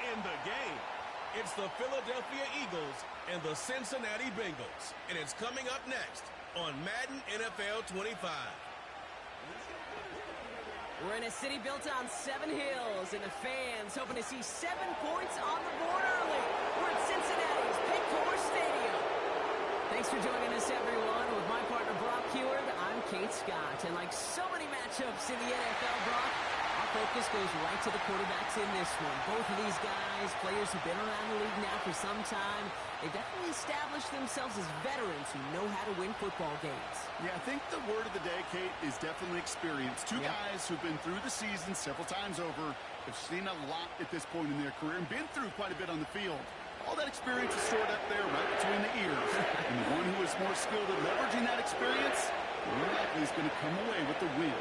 in the game. It's the Philadelphia Eagles and the Cincinnati Bengals. And it's coming up next on Madden NFL 25. We're in a city built on 7 hills, and the fans hoping to see 7 points on the board early. We're at Cincinnati's Big Stadium. Thanks for joining us, everyone. With my partner, Brock Heward, I'm Kate Scott. And like so many matchups in the NFL, Brock, our focus goes right to the quarterbacks in this one. Both of these guys, players who've been around the league now for some time, they definitely established themselves as veterans who know how to win football games. Yeah, I think the word of the day, Kate, is definitely experience. Two guys who've been through the season several times over, have seen a lot at this point in their career, and been through quite a bit on the field. All that experience is stored up there right between the ears. And the one who is more skilled at leveraging that experience, more likely is going to come away with the win.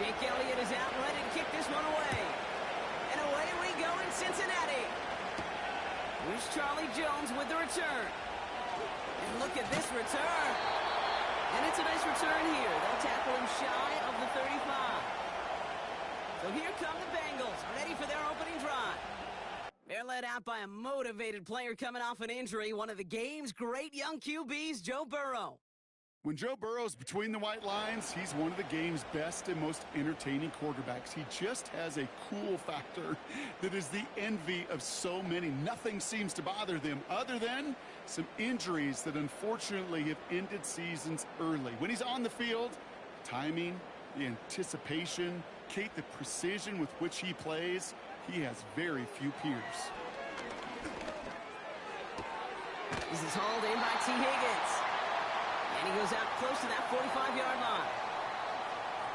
Jake Elliott is out and ready to kick this one away. And away we go in Cincinnati. Here's Charlie Jones with the return. And look at this return. And it's a nice return here. They'll tackle him shy of the 35. So here come the Bengals, ready for their opening drive. They're led out by a motivated player coming off an injury, one of the game's great young QBs, Joe Burrow. When Joe Burrow's between the white lines, he's one of the game's best and most entertaining quarterbacks. He just has a cool factor that is the envy of so many. Nothing seems to bother them other than some injuries that unfortunately have ended seasons early. When he's on the field, the timing, the anticipation, Kate, the precision with which he plays, he has very few peers. This is hauled in by T. Higgins. And he goes out close to that 45-yard line.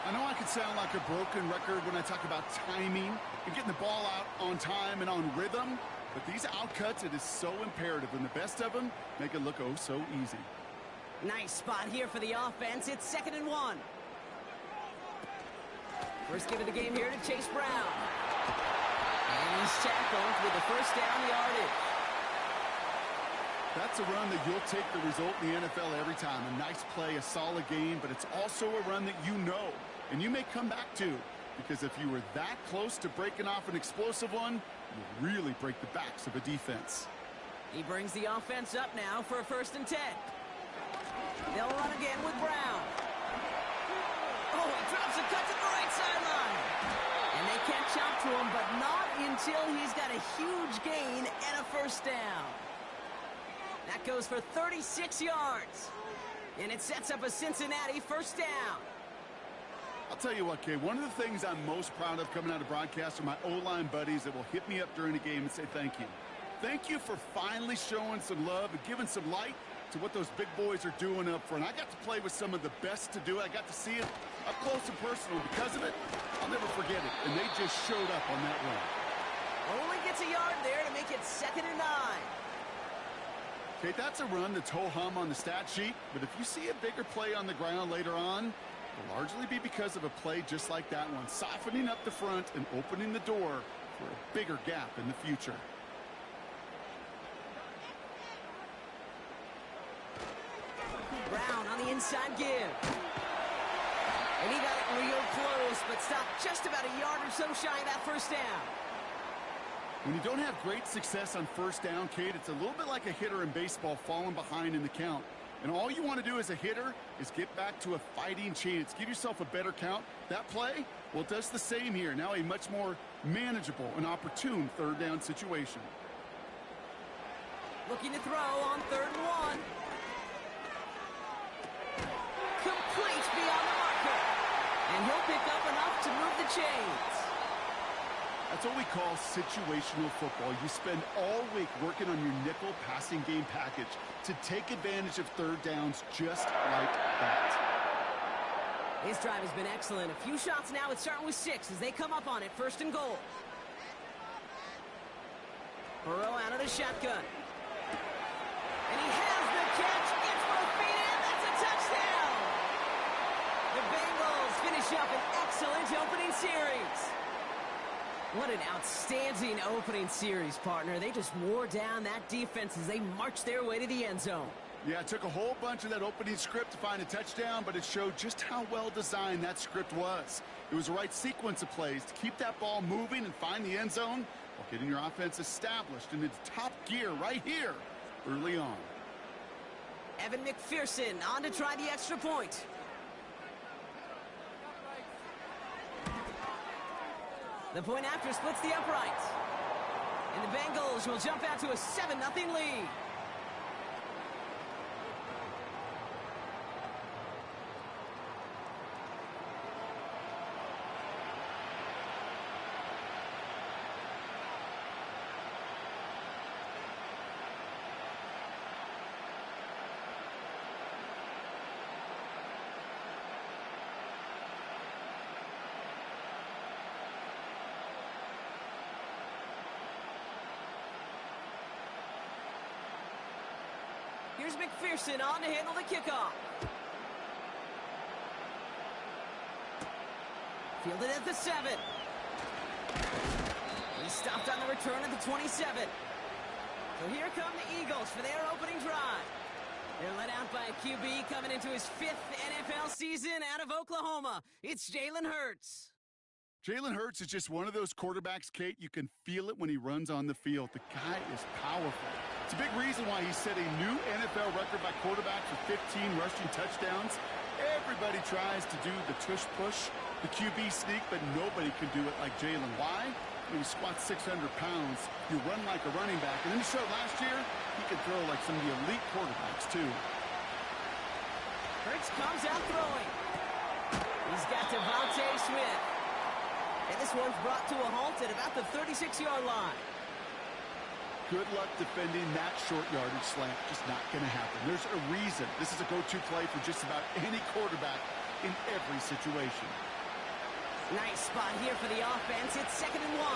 I know I could sound like a broken record when I talk about timing and getting the ball out on time and on rhythm, but these outcuts, it is so imperative, and the best of them make it look oh so easy. Nice spot here for the offense. It's 2nd and 1. First give of the game here to Chase Brown. And he's tackled with the first down yardage. That's a run that you'll take the result in the NFL every time. A nice play, a solid game, but it's also a run that you know, and you may come back to, because if you were that close to breaking off an explosive one, you really break the backs of a defense. He brings the offense up now for a 1st and 10. They'll run again with Brown. Oh, he drops a cut to the right sideline. And they catch up to him, but not until he's got a huge gain and a 1st down. That goes for 36 yards. And it sets up a Cincinnati 1st down. I'll tell you what, Kay, one of the things I'm most proud of coming out of broadcast are my O-line buddies that will hit me up during the game and say thank you. Thank you for finally showing some love and giving some light to what those big boys are doing up front. I got to play with some of the best to do it. I got to see it up close and personal. Because of it, I'll never forget it. And they just showed up on that run. Only gets a yard there to make it 2nd and 9. Okay, that's a run that's ho-hum on the stat sheet, but if you see a bigger play on the ground later on, it'll largely be because of a play just like that one, softening up the front and opening the door for a bigger gap in the future. Brown on the inside give. And he got it real close, but stopped just about a yard or so shy of that 1st down. When you don't have great success on 1st down, Kate, it's a little bit like a hitter in baseball falling behind in the count. And all you want to do as a hitter is get back to a fighting chance. Give yourself a better count. That play, well, it does the same here. Now a much more manageable and opportune 3rd down situation. Looking to throw on 3rd and 1. Complete beyond the marker. And he'll pick up enough to move the chains. That's what we call situational football. You spend all week working on your nickel passing game package to take advantage of 3rd downs just like that. His drive has been excellent. A few shots now. It's starting with 6 as they come up on it. 1st and goal. Burrow out of the shotgun. And he has the catch. Gets both feet in. That's a touchdown. The Bengals finish up an excellent opening series. What an outstanding opening series, partner. They just wore down that defense as they marched their way to the end zone. Yeah, it took a whole bunch of that opening script to find a touchdown, but it showed just how well designed that script was. It was the right sequence of plays to keep that ball moving and find the end zone while getting your offense established in its top gear right here early on. Evan McPherson on to try the extra point. The point after splits the uprights. And the Bengals will jump out to a 7-0 lead. Here's McPherson on to handle the kickoff. Fielded at the 7. He stopped on the return at the 27. So here come the Eagles for their opening drive. They're led out by a QB coming into his 5th NFL season out of Oklahoma. It's Jalen Hurts. Jalen Hurts is just one of those quarterbacks, Kate. You can feel it when he runs on the field. The guy is powerful. It's a big reason why he set a new NFL record by quarterbacks with 15 rushing touchdowns. Everybody tries to do the tush push, the QB sneak, but nobody can do it like Jalen. Why? When he squats 600 pounds, you run like a running back. And then he showed last year he could throw like some of the elite quarterbacks, too. Hurts comes out throwing. He's got Devontae Smith. And this one's brought to a halt at about the 36-yard line. Good luck defending that short yardage slant. Just not going to happen. There's a reason this is a go-to play for just about any quarterback in every situation. Nice spot here for the offense. It's 2nd and 1.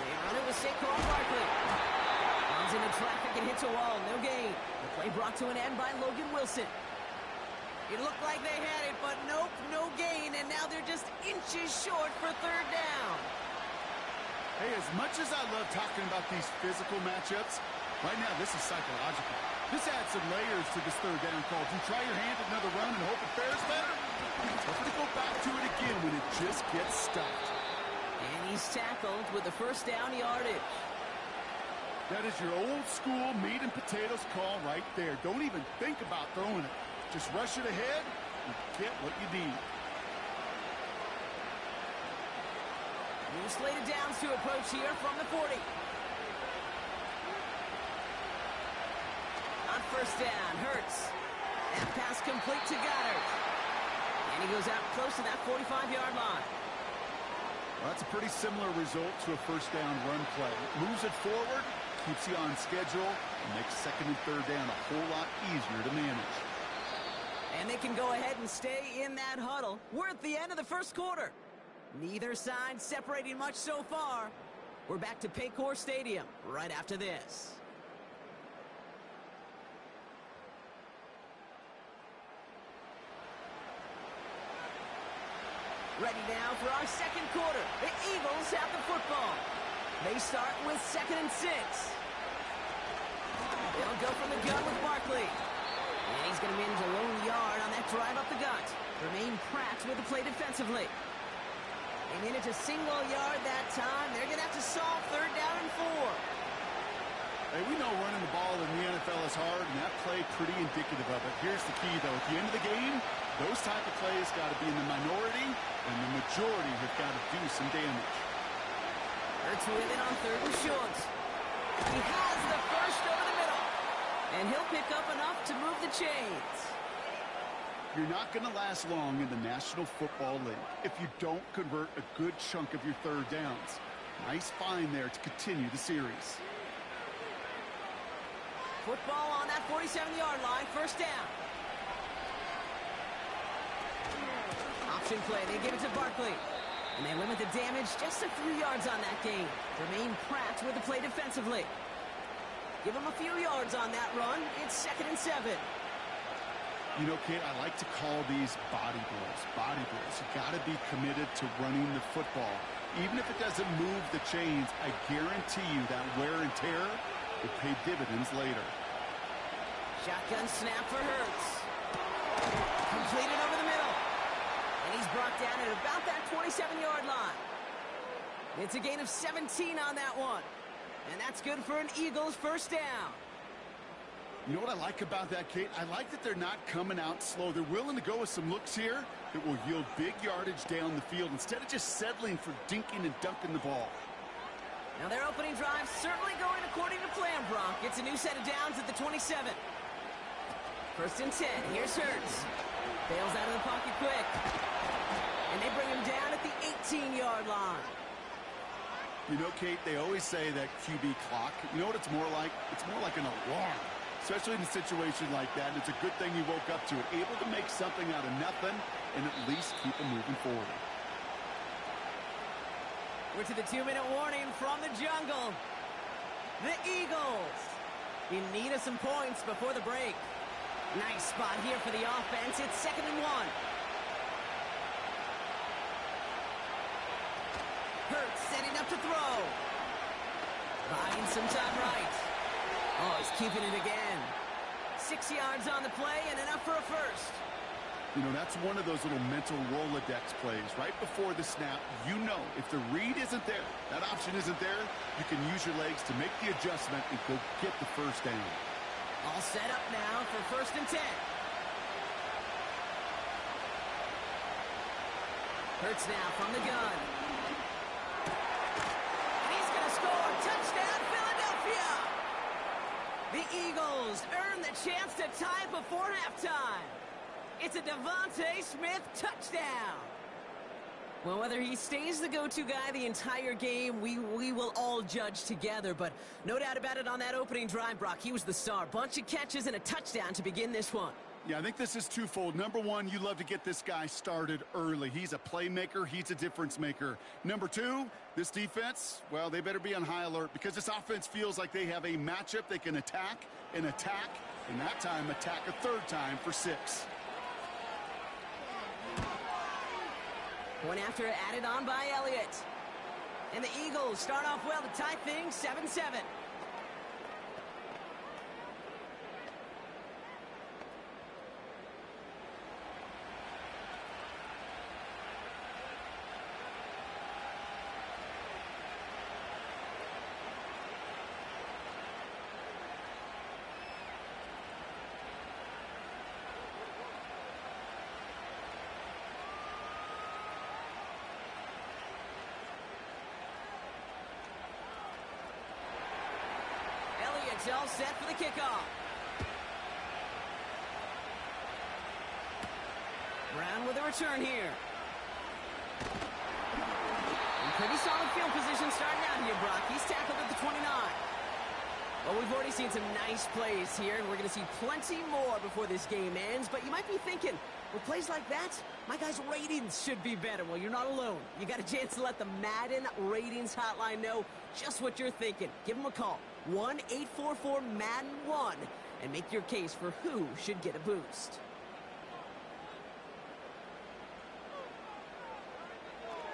They run it with Saquon Barkley. Runs into traffic and hits a wall. No gain. The play brought to an end by Logan Wilson. It looked like they had it, but nope, no gain, and now they're just inches short for 3rd down. Hey, as much as I love talking about these physical matchups, right now this is psychological. This adds some layers to this 3rd down call. Do you try your hand at another run and hope it fares better? Tough to go back to it again when it just gets stuffed. And he's tackled with the 1st down yardage. That is your old school meat and potatoes call right there. Don't even think about throwing it. Just rush it ahead and get what you need. New slated downs to approach here from the 40. On 1st down, Hurts. That pass complete to Goddard. And he goes out close to that 45-yard line. Well, that's a pretty similar result to a 1st down run play. Moves it forward, keeps you on schedule, and makes 2nd and 3rd down a whole lot easier to manage. And they can go ahead and stay in that huddle. We're at the end of the 1st quarter. Neither side separating much so far. We're back to Paycor Stadium right after this. Ready now for our 2nd quarter. The Eagles have the football. They start with 2nd and 6. They'll go from the gun with Barkley. And he's going to manage a lone yard on that drive up the gut. Remain Pratt with the play defensively. They manage a single yard that time. They're going to have to solve 3rd down and 4. Hey, we know running the ball in the NFL is hard, and that play pretty indicative of it. Here's the key, though. At the end of the game, those type of plays got to be in the minority, and the majority have got to do some damage. Hurts with it on 3rd and short. He has the first over the middle. And he'll pick up enough to move the chains. You're not going to last long in the National Football League if you don't convert a good chunk of your 3rd downs. Nice find there to continue the series. Football on that 47-yard line, 1st down. Option play, they give it to Barkley. And they limit the damage just a few yards on that gain. Jermaine Pratt with the play defensively. Give him a few yards on that run. It's 2nd and 7. You know, Kate, I like to call these body blows. Body blows. You got to be committed to running the football. Even if it doesn't move the chains, I guarantee you that wear and tear will pay dividends later. Shotgun snap for Hurts. Completed over the middle. And he's brought down at about that 27-yard line. It's a gain of 17 on that one. And that's good for an Eagles first down. You know what I like about that, Kate? I like that they're not coming out slow. They're willing to go with some looks here that will yield big yardage down the field instead of just settling for dinking and dunking the ball. Now their opening drive certainly going according to plan, Brock. It's a new set of downs at the 27. First and 10. Here's Hurts. Bails out of the pocket quick. And they bring him down at the 18-yard line. You know, Kate, they always say that QB clock. You know what it's more like? It's more like an alarm. Especially in a situation like that, it's a good thing he woke up to it. Able to make something out of nothing and at least keep him moving forward. We're to the 2-minute warning from the jungle. The Eagles in need of some points before the break. Nice spot here for the offense. It's 2nd and 1. Hurts setting up to throw. Buying some time right. Oh, he's keeping it again. 6 yards on the play and enough for a first. You know, that's one of those little mental Rolodex plays. Right before the snap, you know if the read isn't there, that option isn't there, you can use your legs to make the adjustment and go get the first down. All set up now for 1st and 10. Hurts now from the gun. He's going to score. Touchdown, Philadelphia! The Eagles earn the chance to tie before halftime. It's a Devontae Smith touchdown. Well, whether he stays the go-to guy the entire game, we will all judge together. But no doubt about it on that opening drive, Brock. He was the star. Bunch of catches and a touchdown to begin this one. Yeah, I think this is twofold. Number one, you love to get this guy started early. He's a playmaker. He's a difference maker. Number two, this defense, well, they better be on high alert because this offense feels like they have a matchup they can attack, and that time attack a third time for 6. One after added on by Elliott. And the Eagles start off well to tie things 7-7. All set for the kickoff. Brown with a return here. And pretty solid field position starting out here, Brock. He's tackled at the 29. Well, we've already seen some nice plays here, and we're going to see plenty more before this game ends. But you might be thinking, with plays like that, my guys' ratings should be better. Well, you're not alone. You got a chance to let the Madden ratings hotline know just what you're thinking. Give them a call. 1-844-MADDEN-1 and make your case for who should get a boost.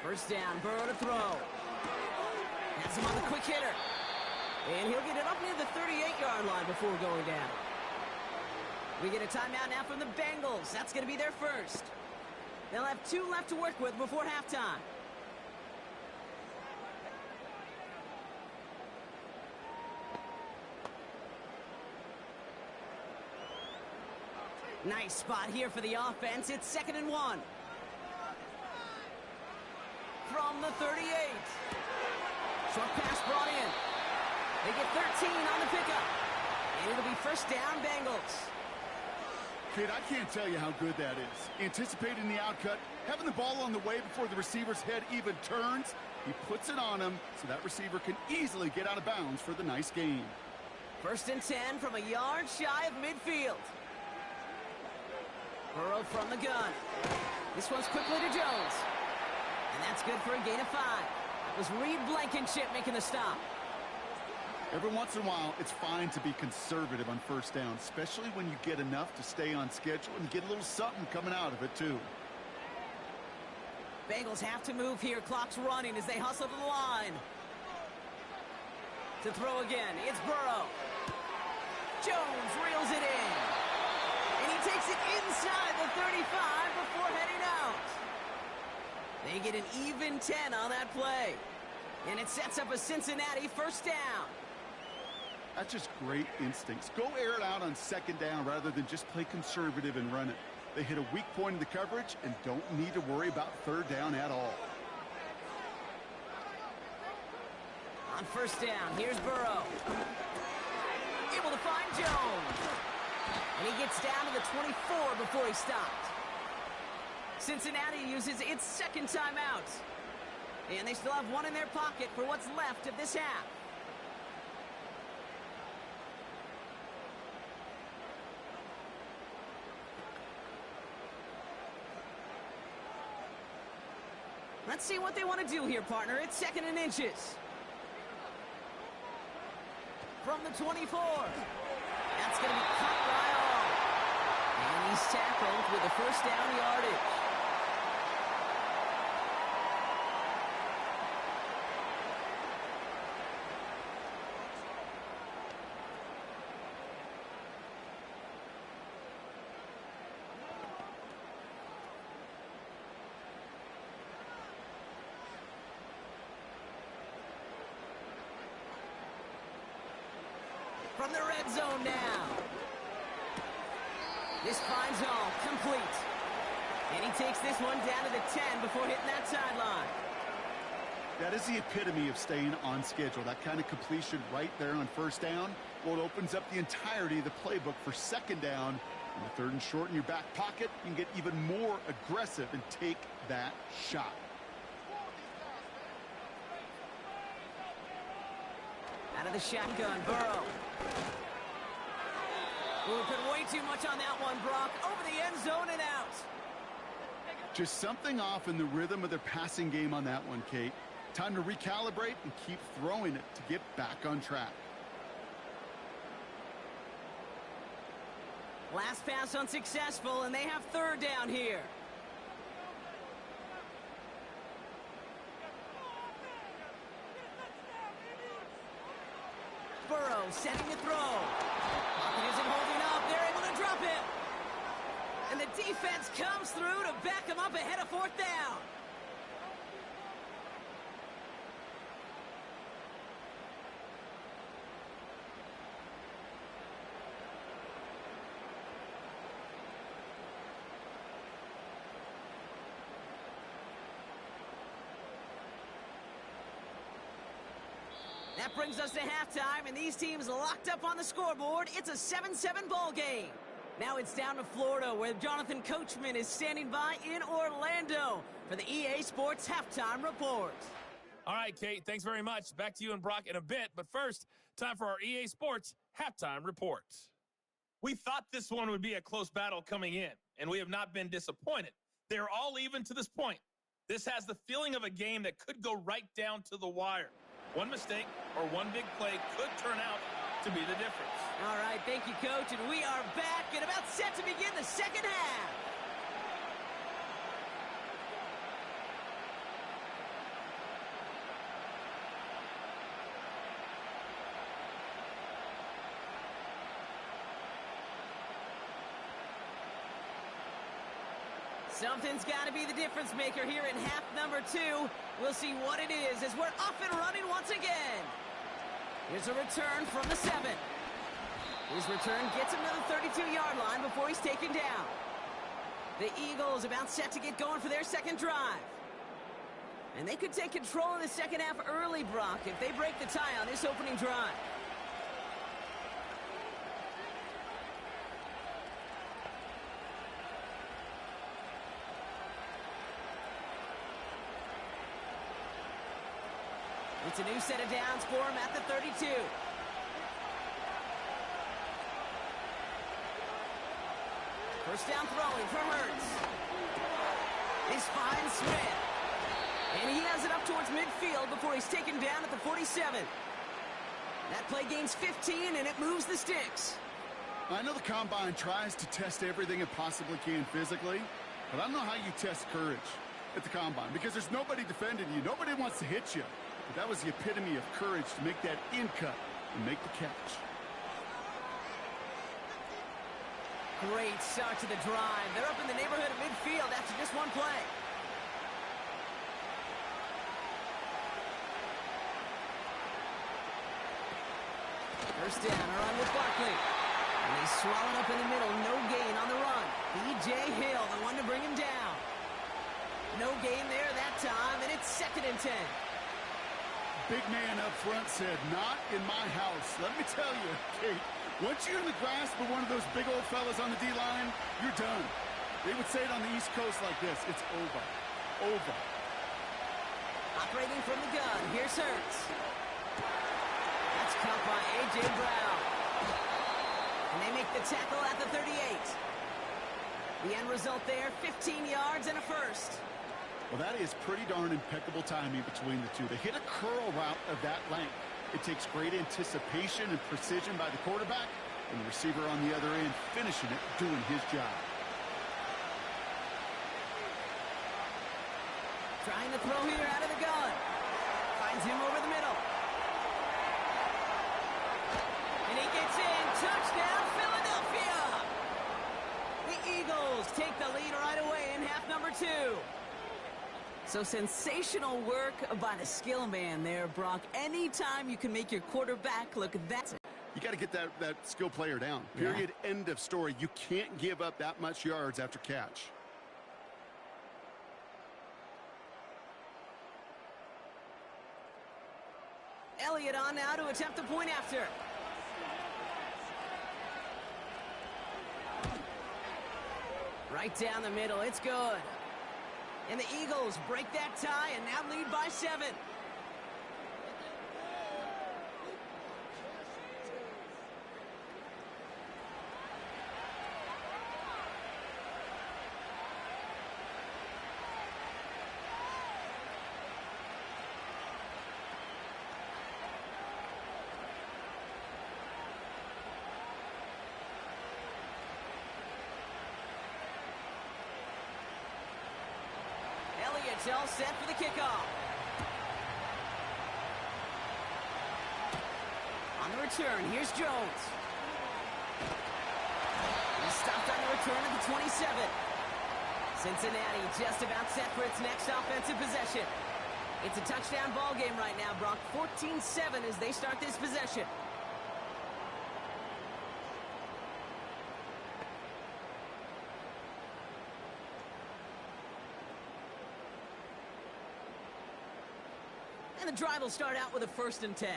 First down, Burrow to throw. Has him on the quick hitter. And he'll get it up near the 38-yard line before going down. We get a timeout now from the Bengals. That's going to be their first. They'll have 2 left to work with before halftime. Nice spot here for the offense. It's 2nd and 1. From the 38. Short pass brought in. They get 13 on the pickup. And it'll be first down, Bengals. Kid, I can't tell you how good that is. Anticipating the outcut, having the ball on the way before the receiver's head even turns. He puts it on him so that receiver can easily get out of bounds for the nice gain. First and 10 from a yard shy of midfield. Burrow from the gun. This one's quickly to Jones. And that's good for a gain of 5. That was Reed Blankenship making the stop. Every once in a while, it's fine to be conservative on first down, especially when you get enough to stay on schedule and get a little something coming out of it, too. Bengals have to move here. Clock's running as they hustle to the line. To throw again, it's Burrow. Jones reels it in. And he takes it inside the 35 before heading out. They get an even 10 on that play. And it sets up a Cincinnati first down. That's just great instincts. Go air it out on second down rather than just play conservative and run it. They hit a weak point in the coverage and don't need to worry about third down at all. On first down, here's Burrow. Able to find Jones. And he gets down to the 24 before he stopped. Cincinnati uses its second timeout. And they still have one in their pocket for what's left of this half. Let's see what they want to do here, partner. It's 2nd and inches. From the 24. That's going to be cut right off. And he's tackled with a first down yardage. From the red zone now. This finds all complete. And he takes this one down to the 10 before hitting that sideline. That is the epitome of staying on schedule. That kind of completion right there on first down. Well, it opens up the entirety of the playbook for second down. In the 3rd and short in your back pocket, you can get even more aggressive and take that shot. Out of the shotgun, Burrow. Ooh, put way too much on that one, Brock. Over the end zone and out. Just something off in the rhythm of their passing game on that one, Kate. Time to recalibrate and keep throwing it to get back on track. Last pass unsuccessful, and they have third down here. Burrow setting the throw. Pocket isn't holding up. They're able to drop it. And the defense comes through to back him up ahead of 4th down. That brings us to halftime, and these teams locked up on the scoreboard. It's a 7-7 ball game. Now it's down to Florida, where Jonathan Coachman is standing by in Orlando for the EA Sports Halftime Report. All right, Kate, thanks very much. Back to you and Brock in a bit. But first, time for our EA Sports Halftime Report. We thought this one would be a close battle coming in, and we have not been disappointed. They're all even to this point. This has the feeling of a game that could go right down to the wire. One mistake or one big play could turn out to be the difference. All right, thank you, Coach, and we are back and about set to begin the second half. Something's got to be the difference maker here in half number 2. We'll see what it is as we're off and running once again. Here's a return from the 7. His return gets him to the 32-yard line before he's taken down. The Eagles about set to get going for their second drive. And they could take control of the second half early, Brock, if they break the tie on this opening drive. It's a new set of downs for him at the 32. First down throwing for Hurts. This finds Smith. And he has it up towards midfield before he's taken down at the 47. That play gains 15, and it moves the sticks. I know the Combine tries to test everything it possibly can physically, but I don't know how you test courage. at the combine because there's nobody defending you. Nobody wants to hit you. But that was the epitome of courage to make that in cut and make the catch. Great start to the drive. They're up in the neighborhood of midfield after just one play. First down, a run with Barkley. And they swallowed up in the middle. No gain on the run. B.J. Hill, the one to bring him down. No gain there that time, and it's 2nd and 10. Big man up front said, not in my house. Let me tell you, Kate, once you're in the grasp of one of those big old fellas on the D-line, you're done. They would say it on the East Coast like this. It's over. Over. Operating from the gun. Here's Hurts. That's caught by A.J. Brown. And they make the tackle at the 38. The end result there, 15 yards and a first. Well, that is pretty darn impeccable timing between the two. They hit a curl route of that length. It takes great anticipation and precision by the quarterback, and the receiver on the other end finishing it, doing his job. Trying to throw here out of the gun. Finds him over the middle. And he gets in. Touchdown, Philadelphia! The Eagles take the lead right away in half number 2. So sensational work by the skill man there, Brock. Anytime you can make your quarterback look that... You got to get that skill player down. Period. Yeah. End of story. You can't give up that much yards after catch. Elliott on now to attempt the point after. Right down the middle. It's good. And the Eagles break that tie and now lead by 7. Elliott's all set for the kickoff. On the return, here's Jones. He's stopped on the return at the 27. Cincinnati just about set for its next offensive possession. It's a touchdown ball game right now, Brock. 14-7 as they start this possession. And the drive will start out with a 1st and 10.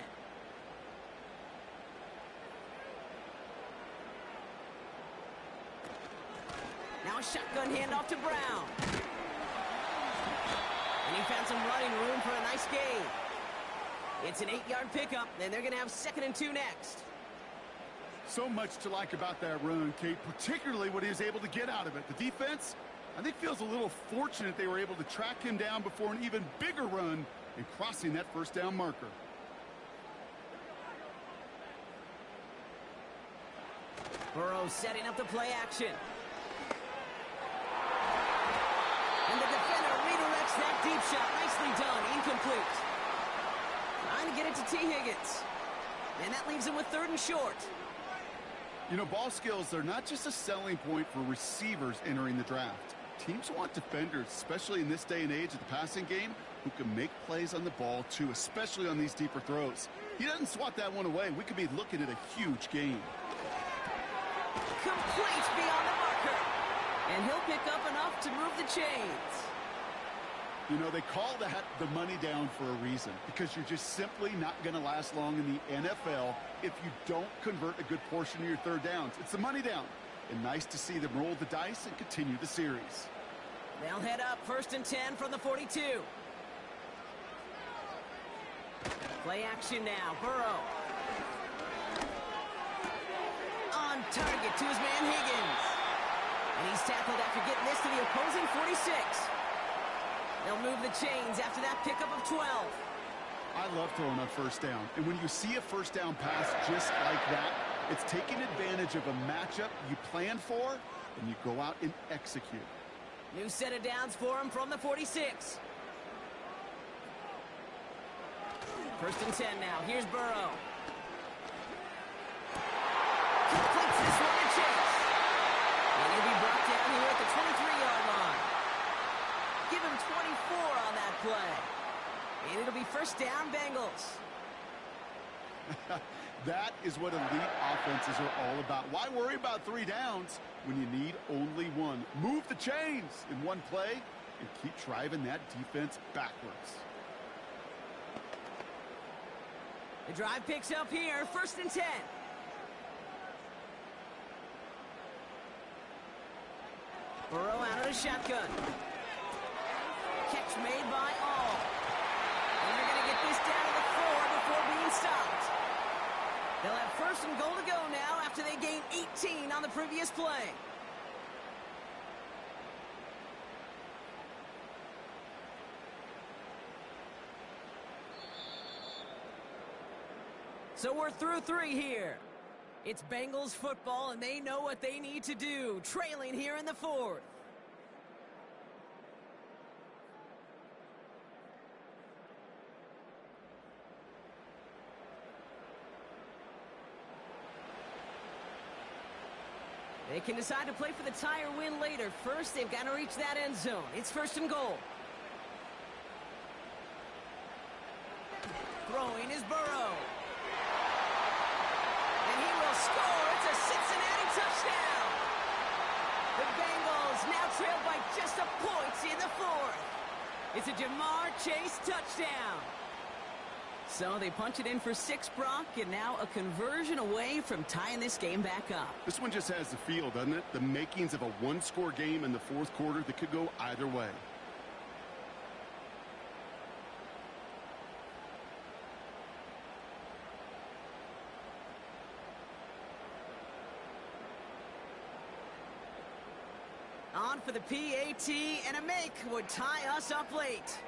Now a shotgun handoff to Brown. And he found some running room for a nice gain. It's an 8-yard pickup, and they're going to have 2nd and 2 next. So much to like about that run, Kate, particularly what he was able to get out of it. The defense, I think, feels a little fortunate they were able to track him down before an even bigger run and crossing that 1st down marker. Burrow setting up the play action. And the defender redirects that deep shot. Nicely done. Incomplete. Trying to get it to T. Higgins. And that leaves him with 3rd and short. You know, ball skills are not just a selling point for receivers entering the draft. Teams want defenders, especially in this day and age of the passing game, who can make plays on the ball, too, especially on these deeper throws. He doesn't swat that one away. We could be looking at a huge game. Complete beyond the marker. And he'll pick up enough to move the chains. You know, they call that the money down for a reason, because you're just simply not going to last long in the NFL if you don't convert a good portion of your 3rd downs. It's the money down. And nice to see them roll the dice and continue the series. They'll head up 1st and 10 from the 42. Play action now. Burrow. On target to his man Higgins. And he's tackled after getting this to the opposing 46. They'll move the chains after that pickup of 12. I love throwing on 1st down. And when you see a 1st down pass just like that, it's taking advantage of a matchup you planned for, and you go out and execute. New set of downs for him from the 46. First and 10 now. Here's Burrow. Completes this one to Chase. And he'll be brought down here at the 23-yard line. Give him 24 on that play. And it'll be first down, Bengals. That is what elite offenses are all about. Why worry about 3 downs when you need only one? Move the chains in one play and keep driving that defense backwards. The drive picks up here, first and 10. Burrow out of the shotgun. Catch made by all. And they're going to get this down to the 4 before being stopped. They'll have first and goal to go now after they gained 18 on the previous play. So we're through 3 here. It's Bengals football, and they know what they need to do, trailing here in the 4th. They can decide to play for the tie or win later. First, they've got to reach that end zone. It's first and goal. Throwing is Burrow. And he will score. It's a Cincinnati touchdown. The Bengals now trail by just a point in the 4th. It's a Jamar Chase touchdown. So they punch it in for 6, Brock, and now a conversion away from tying this game back up. This one just has the feel, doesn't it? The makings of a one-score game in the 4th quarter that could go either way. On for the PAT, and a make would tie us up late.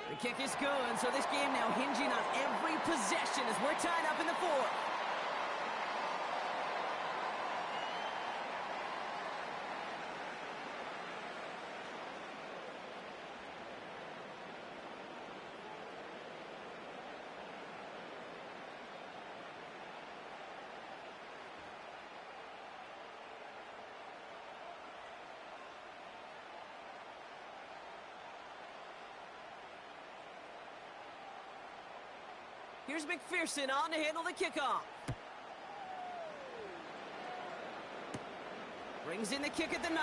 The kick is good, so this game now hinging on every possession as we're tied up in the 4th. Here's McPherson on to handle the kickoff. Brings in the kick at the 9.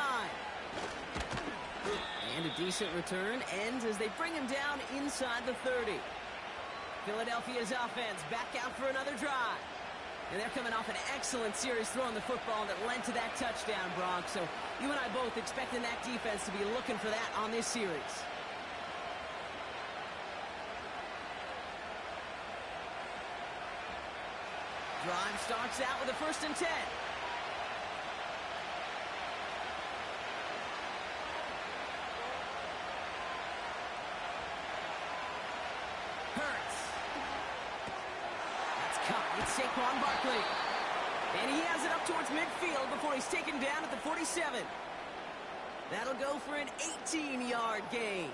And a decent return ends as they bring him down inside the 30. Philadelphia's offense back out for another drive. And they're coming off an excellent series throwing the football that led to that touchdown, Brock. So you and I both expecting that defense to be looking for that on this series. Drive starts out with a first and 10. Hurts. That's caught. It's Saquon Barkley. And he has it up towards midfield before he's taken down at the 47. That'll go for an 18-yard gain.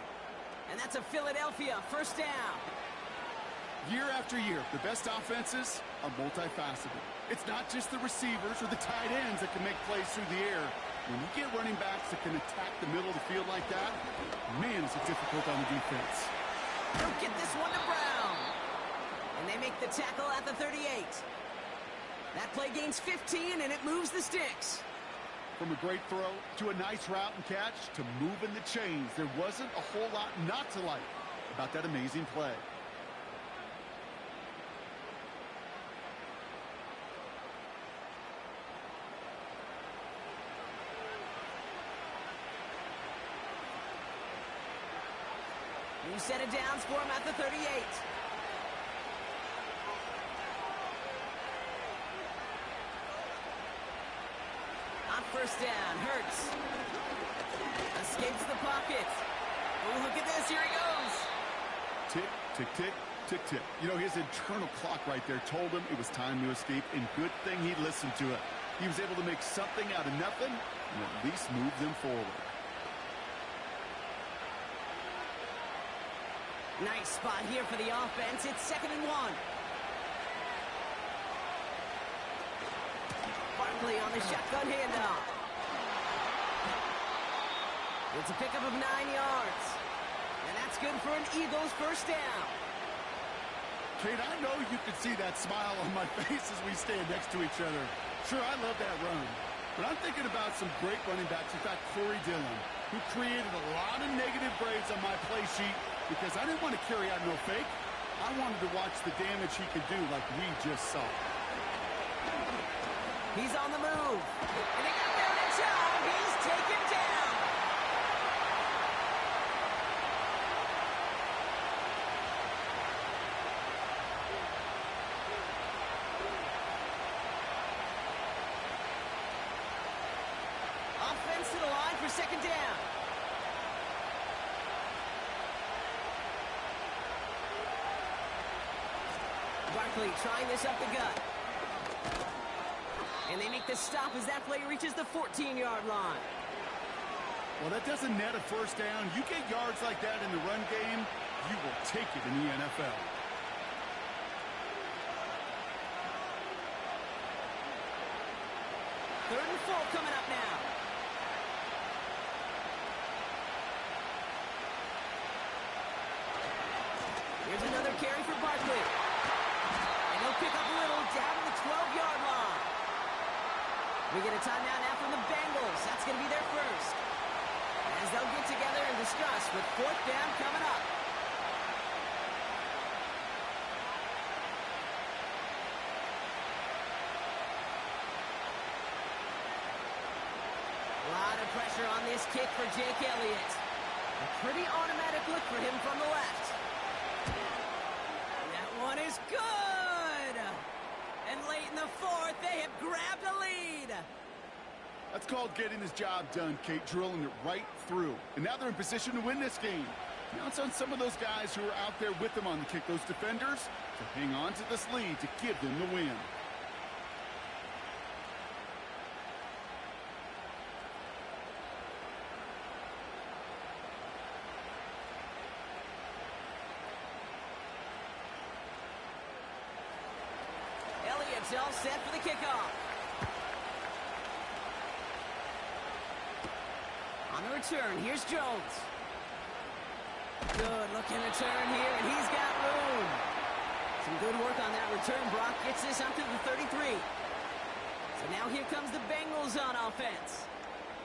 And that's a Philadelphia first down. Year after year, the best offenses are multifaceted. It's not just the receivers or the tight ends that can make plays through the air. When you get running backs that can attack the middle of the field like that, man, is it difficult on the defense. They'll get this one to Brown. And they make the tackle at the 38. That play gains 15, and it moves the sticks. From a great throw to a nice route and catch to moving the chains, there wasn't a whole lot not to like about that amazing play. New set of downs for him at the 38. On first down, Hurts. Escapes the pocket. Oh, look at this. Here he goes. Tick, tick, tick. Tick, tick. You know, his internal clock right there told him it was time to escape, and good thing he listened to it. He was able to make something out of nothing and at least move them forward. Nice spot here for the offense. It's 2nd and 1. Barkley on the shotgun handoff. It's a pickup of 9 yards. And that's good for an Eagles first down. Kate, I know you can see that smile on my face as we stand next to each other. Sure, I love that run. But I'm thinking about some great running backs. In fact, Corey Dillon, who created a lot of negative grades on my play sheet because I didn't want to carry out no fake. I wanted to watch the damage he could do like we just saw. He's on the move. And he got there in time. He's taken down. Offense to the line for 2nd down. Barkley trying this up the gut. And they make the stop as that play reaches the 14-yard line. Well, that doesn't net a first down. You get yards like that in the run game, you will take it in the NFL. Third and 4 coming up now. Here's another carry for Barkley. And he'll pick up a little down to the 12-yard line. We get a timeout now from the Bengals. That's going to be their first. As they'll get together and discuss with 4th down coming up. A lot of pressure on this kick for Jake Elliott. A pretty automatic look for him from the left. That one is good! And late in the 4th, they have grabbed a lead. That's called getting his job done, Kate, drilling it right through. And now they're in position to win this game. Now it's on some of those guys who are out there with them on the kick, those defenders, to hang on to this lead to give them the win. Elliott's all set for the kickoff. On the return, here's Jones. Good looking return here, and he's got room. Some good work on that return. Brock gets this up to the 33. So now here comes the Bengals on offense.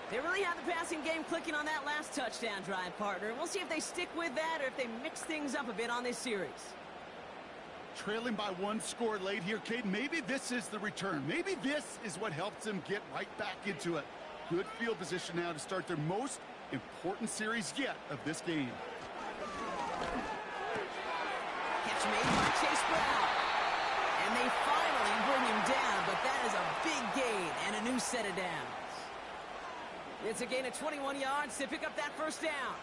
They really have the passing game clicking on that last touchdown drive, partner. We'll see if they stick with that or if they mix things up a bit on this series. Trailing by 1 score late here, Kate. Maybe this is the return. Maybe this is what helps them get right back into it. Good field position now to start their most important series yet of this game. Catch made by Chase Brown. And they finally bring him down, but that is a big gain and a new set of downs. It's a gain of 21 yards to pick up that first down.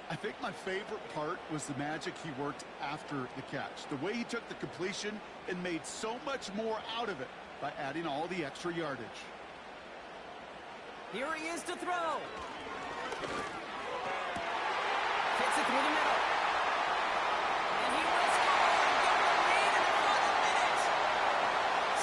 I think my favorite part was the magic he worked after the catch. The way he took the completion and made so much more out of it by adding all the extra yardage. Here he is to throw. Gets it through the middle. And he will score and get the lead in the final minute.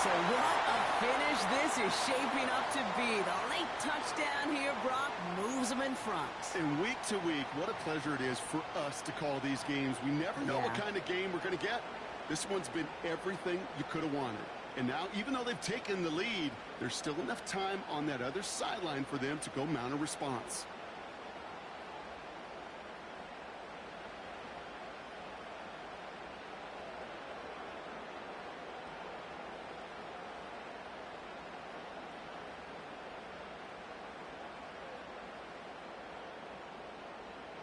So what a finish this is shaping up to be. The late touchdown here, Brock, moves them in front. And week to week, what a pleasure it is for us to call these games. We never know what kind of game we're going to get. This one's been everything you could have wanted. And now, even though they've taken the lead, there's still enough time on that other sideline for them to go mount a response.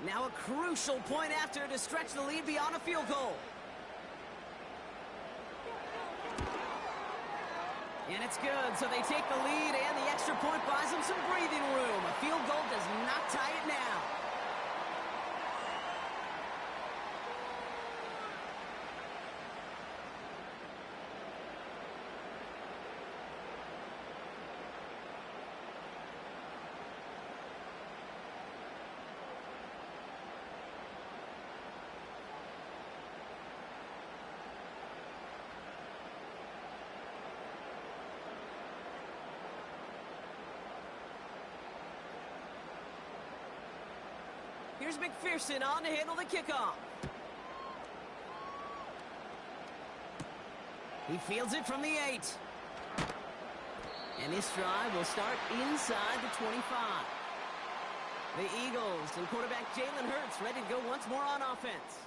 Now a crucial point after to stretch the lead beyond a field goal. And it's good, so they take the lead, and the extra point buys them some breathing room. A field goal does not tie it now. Here's McPherson on to handle the kickoff. He fields it from the 8. And this drive will start inside the 25. The Eagles and quarterback Jalen Hurts ready to go once more on offense.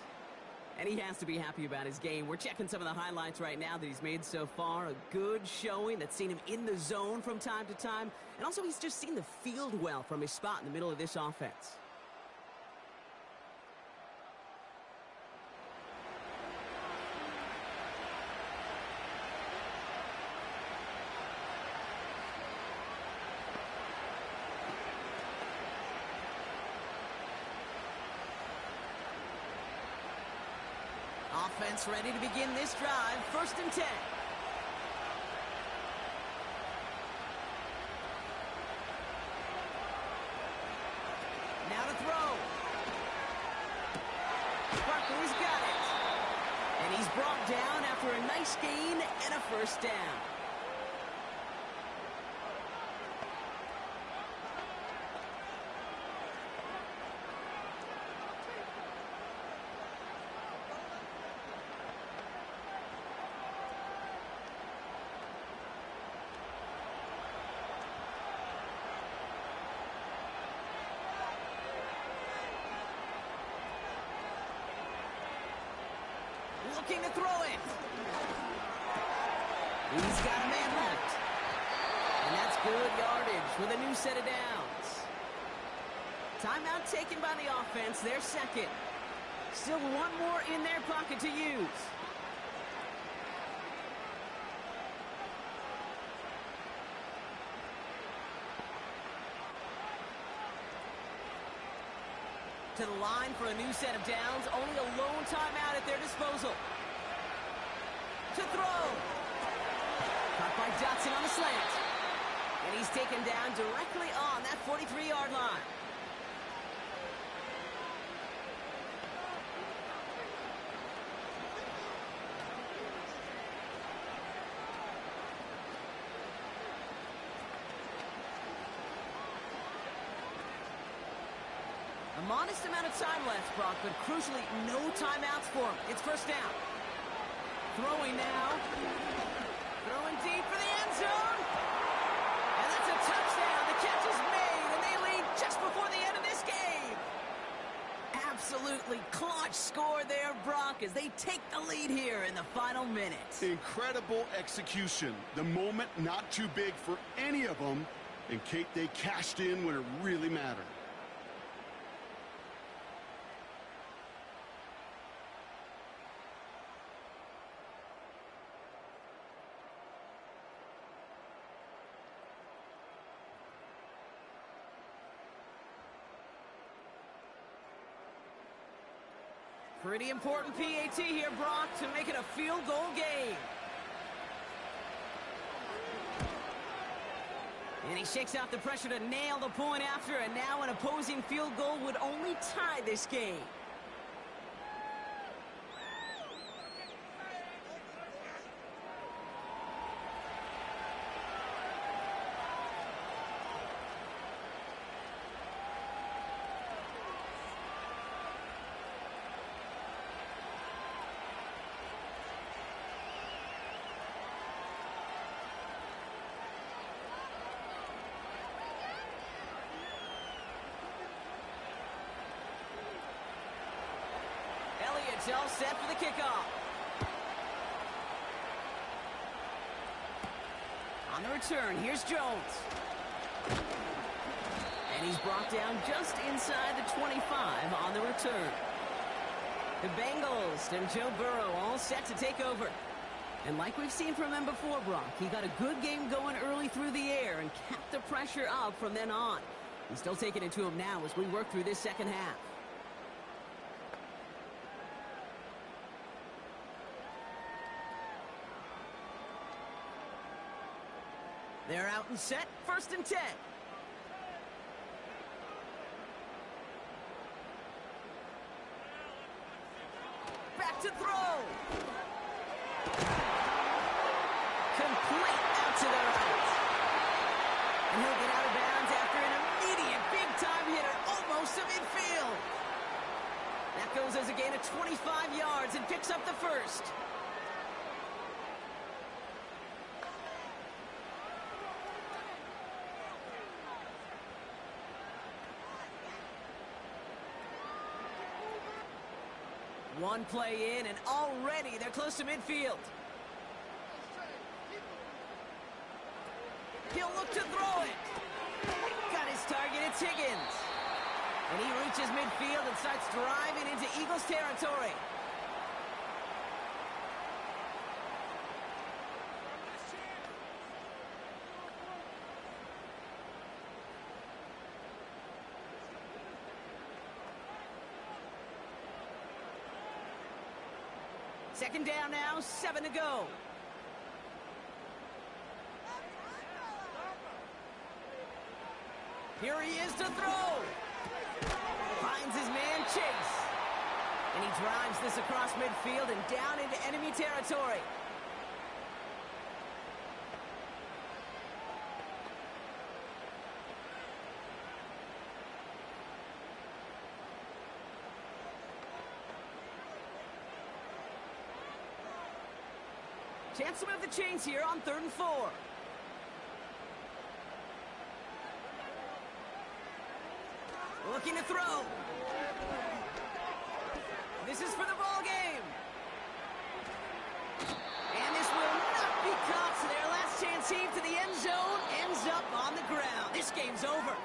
And he has to be happy about his game. We're checking some of the highlights right now that he's made so far. A good showing that's seen him in the zone from time to time. And also he's just seen the field well from his spot in the middle of this offense. Offense ready to begin this drive. 1st and 10. Now to throw. Barkley's got it. And he's brought down after a nice gain and a 1st down. Looking to throw it. He's got a man left. And that's good yardage with a new set of downs. Timeout taken by the offense. Their 2nd. Still one more in their pocket to use. To the line for a new set of downs. Only a lone timeout at their disposal. To throw. Caught by Dotson on the slant. And he's taken down directly on that 43-yard line. A modest amount of time left, Brock, but crucially, no timeouts for him. It's 1st down. Throwing now. Throwing deep for the end zone. And that's a touchdown. The catch is made, and they lead just before the end of this game. Absolutely clutch score there, Brock, as they take the lead here in the final minutes. Incredible execution. The moment not too big for any of them. And, Kate, they cashed in when it really mattered. Pretty important PAT here, Brock, to make it a field goal game. And he shakes out the pressure to nail the point after, and now an opposing field goal would only tie this game. It's all set for the kickoff. On the return, here's Jones. And he's brought down just inside the 25 on the return. The Bengals and Joe Burrow all set to take over. And like we've seen from him before, Brock, he got a good game going early through the air and kept the pressure up from then on. He's still taking it to him now as we work through this 2nd half. They're out and set. 1st and 10. Back to throw. Complete out to the right. And he'll get out of bounds after an immediate big-time hitter almost to midfield. That goes as a gain of 25 yards and picks up the first. One play in, and already they're close to midfield. He'll look to throw it. Got his target, it's Higgins. And he reaches midfield and starts driving into Eagles territory. Second down now, 7 to go. Here he is to throw. Finds his man, Chase. And he drives this across midfield and down into enemy territory. Chance to move the chains here on 3rd and 4. Looking to throw. This is for the ball game. And this will not be caught, so their last chance heave to the end zone ends up on the ground. This game's over.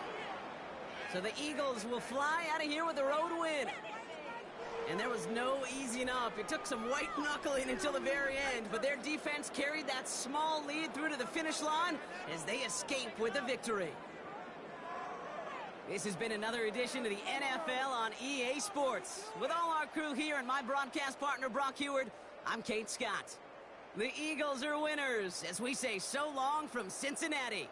So the Eagles will fly out of here with a road win. And there was no easing up. It took some white knuckling until the very end, but their defense carried that small lead through to the finish line as they escape with a victory. This has been another edition of the NFL on EA Sports. With all our crew here and my broadcast partner, Brock Heward, I'm Kate Scott. The Eagles are winners as we say so long from Cincinnati.